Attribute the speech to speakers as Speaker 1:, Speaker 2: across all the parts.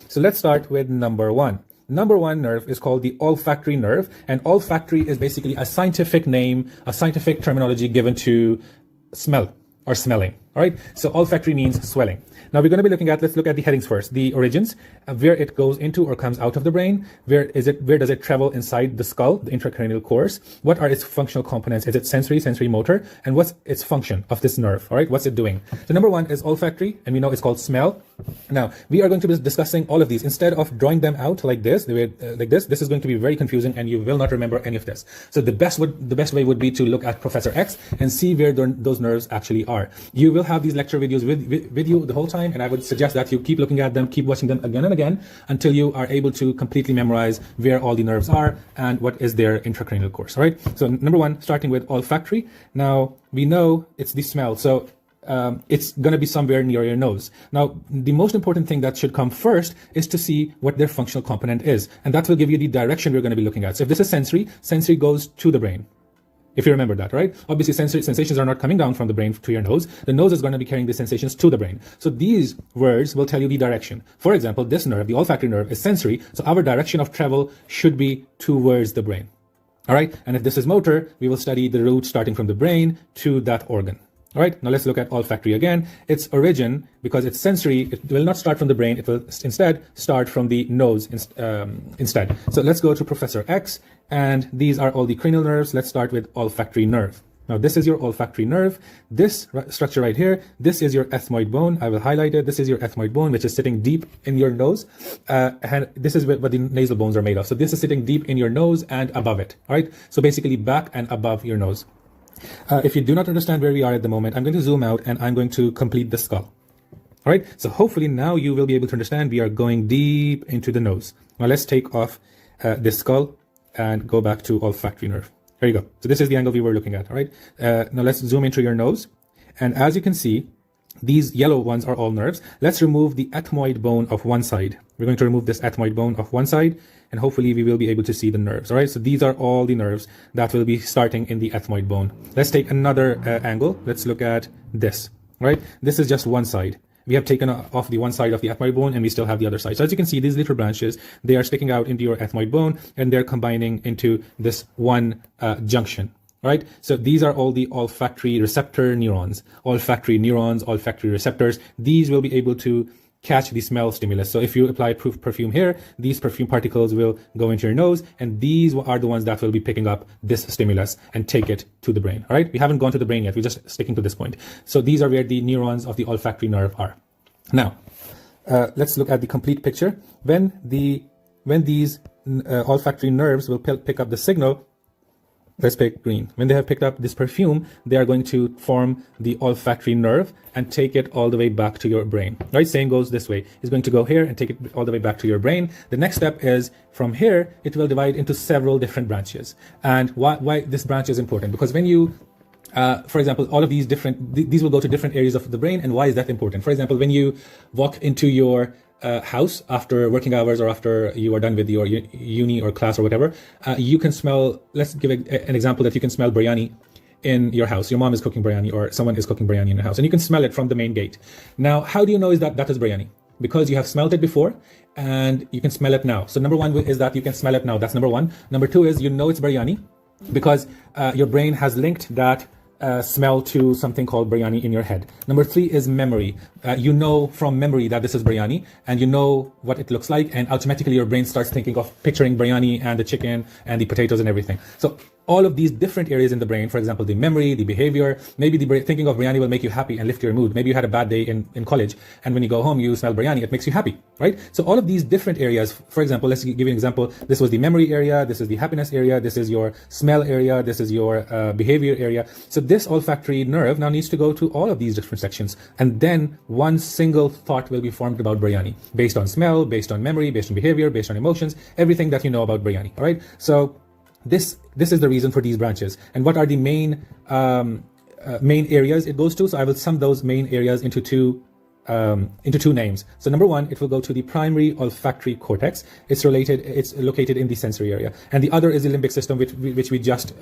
Speaker 1: So let's start with number one. Number one nerve is called the olfactory nerve, and olfactory is basically a scientific name, a scientific terminology given to smell or smelling. All right, so olfactory means swelling. Now we're going to be looking at, let's look at the headings first. The origins, where it goes into or comes out of the brain. Where does it travel inside the skull, the intracranial course? What are its functional components? Is it sensory motor? And what's its function of this nerve? All right, what's it doing? So number one is olfactory, and we know it's called smell. Now we are going to be discussing all of these instead of drawing them out like this. This is going to be very confusing, and you will not remember any of this. So the best way would be to look at Professor X and see where those nerves actually are. You will have these lecture videos with you the whole time, and I would suggest that you keep looking at them, keep watching them again and again until you are able to completely memorize where all the nerves are and what is their intracranial course. All right, so number one, starting with olfactory. Now we know it's the smell, so it's going to be somewhere near your nose. Now the most important thing that should come first is to see what their functional component is, and that will give you the direction we're going to be looking at. So if this is sensory goes to the brain. If you remember that, right? Obviously, sensations are not coming down from the brain to your nose. The nose is going to be carrying the sensations to the brain. So these words will tell you the direction. For example, this nerve, the olfactory nerve, is sensory. So our direction of travel should be towards the brain. All right. And if this is motor, we will study the route starting from the brain to that organ. All right, now let's look at olfactory again. Its origin, because it's sensory, it will not start from the brain. It will instead start from the nose instead. So let's go to Professor X, and these are all the cranial nerves. Let's start with olfactory nerve. Now this is your olfactory nerve. This structure right here, this is your ethmoid bone. I will highlight it. This is your ethmoid bone, which is sitting deep in your nose. And this is what the nasal bones are made of. So this is sitting deep in your nose and above it. All right, so basically back and above your nose. If you do not understand where we are at the moment, I'm going to zoom out and I'm going to complete the skull. All right, so hopefully now you will be able to understand we are going deep into the nose. Now let's take off this skull and go back to olfactory nerve. There you go. So this is the angle we were looking at. All right, now let's zoom into your nose. And as you can see, these yellow ones are all nerves. Let's remove the ethmoid bone of one side. We're going to remove this ethmoid bone of one side, and hopefully we will be able to see the nerves. All right, so these are all the nerves that will be starting in the ethmoid bone. Let's take another angle. Let's look at this. All right, this is just one side. We have taken off the one side of the ethmoid bone, and we still have the other side. So as you can see, these little branches, they are sticking out into your ethmoid bone, and they're combining into this one junction. Right, so these are all the olfactory receptor neurons, olfactory receptors. These will be able to catch the smell stimulus. So if you apply perfume here, these perfume particles will go into your nose, and these are the ones that will be picking up this stimulus and take it to the brain. All right, we haven't gone to the brain yet. We're just sticking to this point. So these are where the neurons of the olfactory nerve are. Now, let's look at the complete picture. When these olfactory nerves will pick up the signal. Let's pick green. When they have picked up this perfume, they are going to form the olfactory nerve and take it all the way back to your brain. Right? Same goes this way. It's going to go here and take it all the way back to your brain. The next step is from here, it will divide into several different branches. And why this branch is important? Because when you for example, all of these will go to different areas of the brain. And why is that important? For example, when you walk into your house after working hours or after you are done with your uni or class or whatever, you can smell, let's give an example that you can smell biryani in your house. Your mom is cooking biryani or someone is cooking biryani in your house, and you can smell it from the main gate. Now, how do you know is that is biryani? Because you have smelled it before and you can smell it now. So number one is that you can smell it now. That's number one. Number two is you know it's biryani because your brain has linked that smell to something called biryani in your head. Number three is memory. You know from memory that this is biryani, and you know what it looks like, and automatically your brain starts thinking of picturing biryani and the chicken and the potatoes and everything. So all of these different areas in the brain, for example, the memory, the behavior, maybe the brain, thinking of biryani will make you happy and lift your mood. Maybe you had a bad day in college, and when you go home, you smell biryani, it makes you happy, right? So all of these different areas, for example, let's give you an example. This was the memory area, this is the happiness area, this is your smell area, this is your behavior area. So this olfactory nerve now needs to go to all of these different sections, and then one single thought will be formed about biryani, based on smell, based on memory, based on behavior, based on emotions, everything that you know about biryani, all right? So this is the reason for these branches. And what are the main areas it goes to? So I will sum those main areas into two names. So number one, it will go to the primary olfactory cortex. It's located in the sensory area. And the other is the limbic system, which we just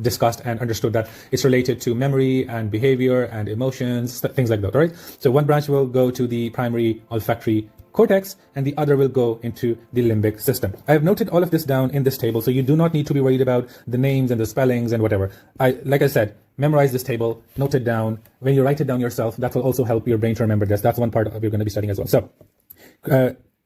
Speaker 1: discussed and understood that it's related to memory and behavior and emotions, things like that, right? So one branch will go to the primary olfactory cortex, and the other will go into the limbic system. I have noted all of this down in this table, so you do not need to be worried about the names and the spellings and whatever. Like I said, memorize this table, note it down. When you write it down yourself, that will also help your brain to remember this. That's one part of you're going to be studying as well. So,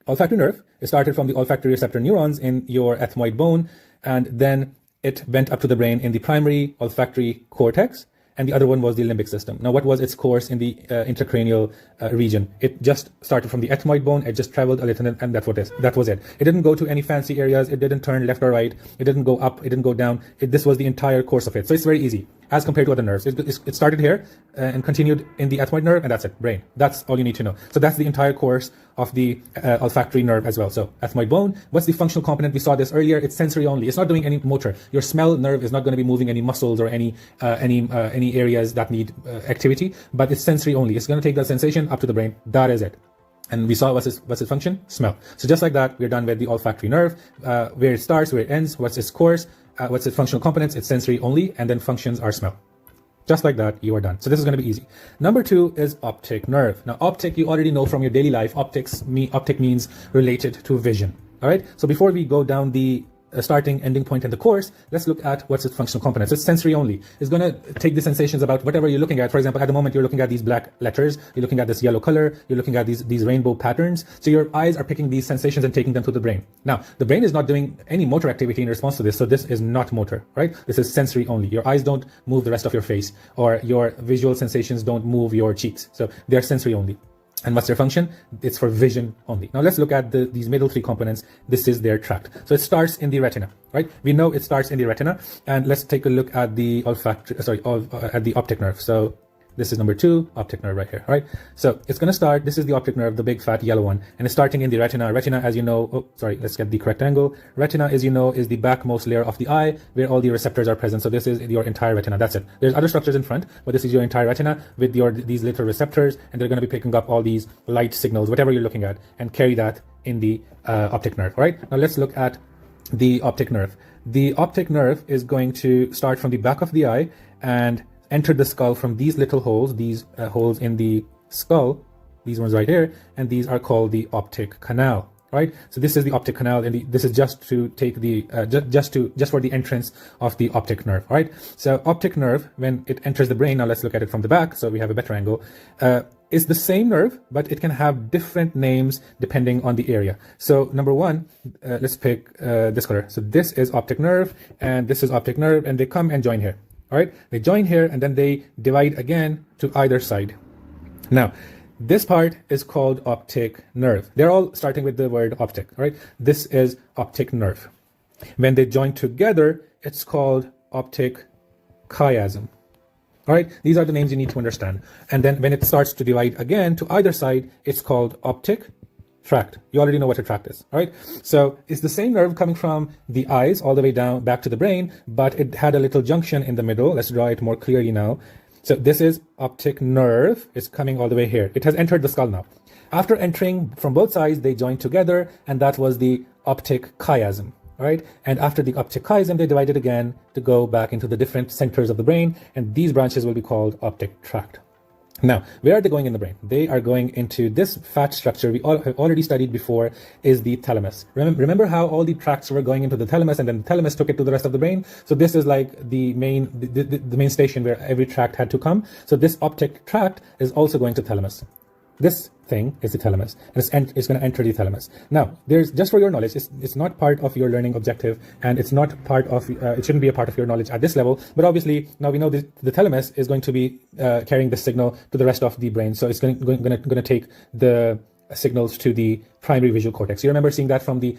Speaker 1: olfactory nerve is started from the olfactory receptor neurons in your ethmoid bone, and then it went up to the brain in the primary olfactory cortex, and the other one was the limbic system. Now, what was its course in the intracranial region? It just started from the ethmoid bone, it just traveled a little, and that was it. It didn't go to any fancy areas, it didn't turn left or right, it didn't go up, it didn't go down. This was the entire course of it. So it's very easy as compared to other nerves. It started here and continued in the ethmoid nerve, and that's it, brain. That's all you need to know. So that's the entire course of the olfactory nerve as well. So ethmoid bone, what's the functional component? We saw this earlier. It's sensory only. It's not doing any motor. Your smell nerve is not going to be moving any muscles or any areas that need activity, but it's sensory only. It's going to take that sensation up to the brain. That is it. And we saw what's its function? Smell. So just like that, we're done with the olfactory nerve, where it starts, where it ends, what's its course, what's its functional components? It's sensory only, and then functions are smell. Just like that, you are done. So this is going to be easy. Number 2 is optic nerve. Now, optic, you already know from your daily life. Optic means related to vision. All right. So before we go down the starting, ending point, and the course, let's look at what's its functional components. It's sensory only. It's going to take the sensations about whatever you're looking at. For example, at the moment, you're looking at these black letters, you're looking at this yellow color, you're looking at these rainbow patterns. So your eyes are picking these sensations and taking them to the brain. Now, the brain is not doing any motor activity in response to this. So this is not motor, right? This is sensory only. Your eyes don't move the rest of your face, or your visual sensations don't move your cheeks. So they're sensory only. And what's their function? It's for vision only. Now let's look at these middle 3 components. This is their tract. So it starts in the retina, right? We know it starts in the retina, and let's take a look at the at the optic nerve. So this is number 2, optic nerve right here, right? So it's going to start, this is the optic nerve, the big fat yellow one, and it's starting in the retina. Retina, as you know, let's get the correct angle. Retina, as you know, is the backmost layer of the eye where all the receptors are present. So this is your entire retina. That's it. There's other structures in front, but this is your entire retina with these little receptors, and they're going to be picking up all these light signals, whatever you're looking at, and carry that in the optic nerve, right? Now let's look at the optic nerve. The optic nerve is going to start from the back of the eye and enter the skull from these little holes, these holes in the skull, these ones right here, and these are called the optic canal, right? So this is the optic canal, and this is just to take the just for the entrance of the optic nerve, right? So optic nerve, when it enters the brain, now let's look at it from the back so we have a better angle, is the same nerve, but it can have different names depending on the area. So number 1, let's pick this color. So this is optic nerve, and this is optic nerve, and they come and join here. All right, they join here, and then they divide again to either side. Now, this part is called optic nerve. They're all starting with the word optic, all right? This is optic nerve. When they join together, it's called optic chiasm. All right, these are the names you need to understand. And then when it starts to divide again to either side, it's called optic tract. You already know what a tract is, all right? So it's the same nerve coming from the eyes all the way down back to the brain, but it had a little junction in the middle. Let's draw it more clearly now. So this is optic nerve. It's coming all the way here. It has entered the skull now. After entering from both sides, they joined together, and that was the optic chiasm, all right? And after the optic chiasm, they divided again to go back into the different centers of the brain, and these branches will be called optic tract. Now, where are they going in the brain? They are going into this fat structure we have already studied before, is the thalamus. Remember how all the tracts were going into the thalamus, and then the thalamus took it to the rest of the brain? So this is like the main station where every tract had to come. So this optic tract is also going to thalamus. This thing is the thalamus, and it's going to enter the thalamus. Now, there's, just for your knowledge, it's not part of your learning objective, and it's not part of it shouldn't be a part of your knowledge at this level, but obviously now we know the thalamus is going to be carrying the signal to the rest of the brain. So it's going to take the signals to the primary visual cortex. You remember seeing that from the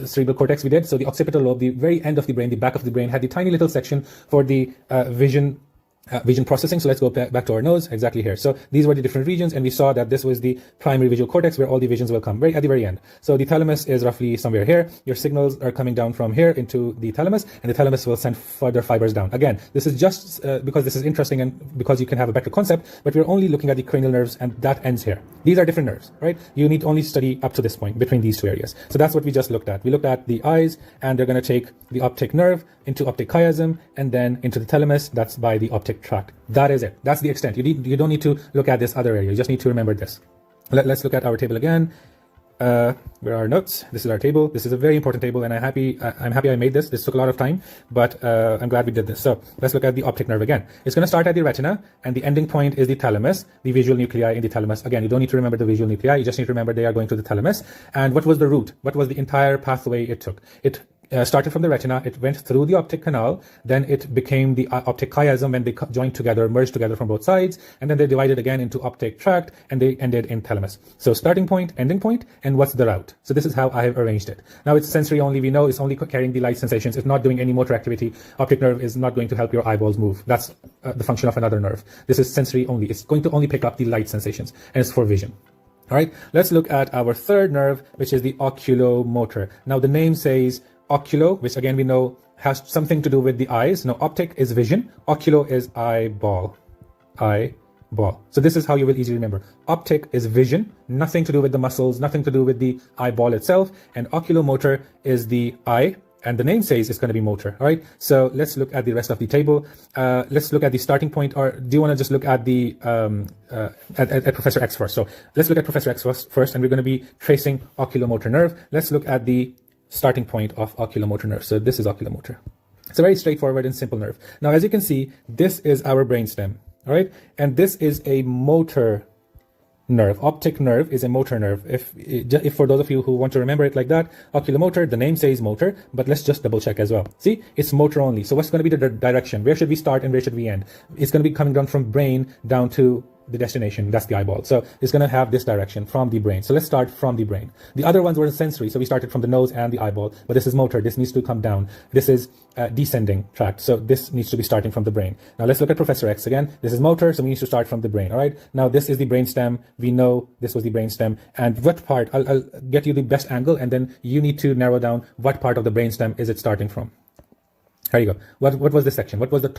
Speaker 1: cerebral cortex we did? So the occipital lobe, the very end of the brain, the back of the brain, had the tiny little section for the vision processing. So let's go back to our nose, exactly here. So these were the different regions, and we saw that this was the primary visual cortex where all the visions will come at the very end. So the thalamus is roughly somewhere here. Your signals are coming down from here into the thalamus, and the thalamus will send further fibers down. Again, this is just because this is interesting and because you can have a better concept, but we're only looking at the cranial nerves, and that ends here. These are different nerves, right? You need to only study up to this point between these two areas. So that's what we just looked at. We looked at the eyes, and they're going to take the optic nerve into optic chiasm, and then into the thalamus. That's by the optic tract. That is it. That's the extent. You don't need to look at this other area. You just need to remember this. Let's look at our table again. where are our notes? This is our table. This is a very important table, and I'm happy I made this. This took a lot of time, but I'm glad we did this. So let's look at the optic nerve again. It's going to start at the retina, and the ending point is the thalamus, the visual nuclei in the thalamus. Again, you don't need to remember the visual nuclei. You just need to remember they are going to the thalamus. And what was the route? What was the entire pathway it took? It started from the retina, it went through the optic canal, then it became the optic chiasm when they joined together, merged together from both sides, and then they divided again into optic tract, and they ended in thalamus. So starting point, ending point, and what's the route? So this is how I have arranged it. Now it's sensory only. We know it's only carrying the light sensations. It's not doing any motor activity. Optic nerve is not going to help your eyeballs move. That's the function of another nerve. This is sensory only. It's going to only pick up the light sensations, and it's for vision. All right, let's look at our third nerve, which is the oculomotor. Now the name says oculo, which again we know has something to do with the eyes. Now optic is vision, oculo is eyeball. So this is how you will easily remember. Optic is vision, nothing to do with the muscles, nothing to do with the eyeball itself, and oculomotor is the eye, and the name says it's going to be motor. All right, so let's look at the rest of the table. Let's look at the starting point, or do you want to just look at the at Professor X first? So let's look at Professor X first, and we're going to be tracing oculomotor nerve. Let's look at the starting point of oculomotor nerve. So this is oculomotor. It's a very straightforward and simple nerve. Now, as you can see, this is our brainstem, all right? And this is a motor nerve. Optic nerve is a motor nerve. If for those of you who want to remember it like that, oculomotor, the name says motor, but let's just double check as well. See, it's motor only. So what's going to be the direction? Where should we start and where should we end? It's going to be coming down from brain down to the destination. That's the eyeball. So it's going to have this direction from the brain. So let's start from the brain. The other ones were sensory. So we started from the nose and the eyeball, but this is motor. This needs to come down. This is descending tract. So this needs to be starting from the brain. Now let's look at Professor X again. This is motor. So we need to start from the brain. All right. Now this is the brainstem. We know this was the brainstem, and what part, I'll get you the best angle, and then you need to narrow down what part of the brainstem is it starting from. Here you go. What was this section? What was the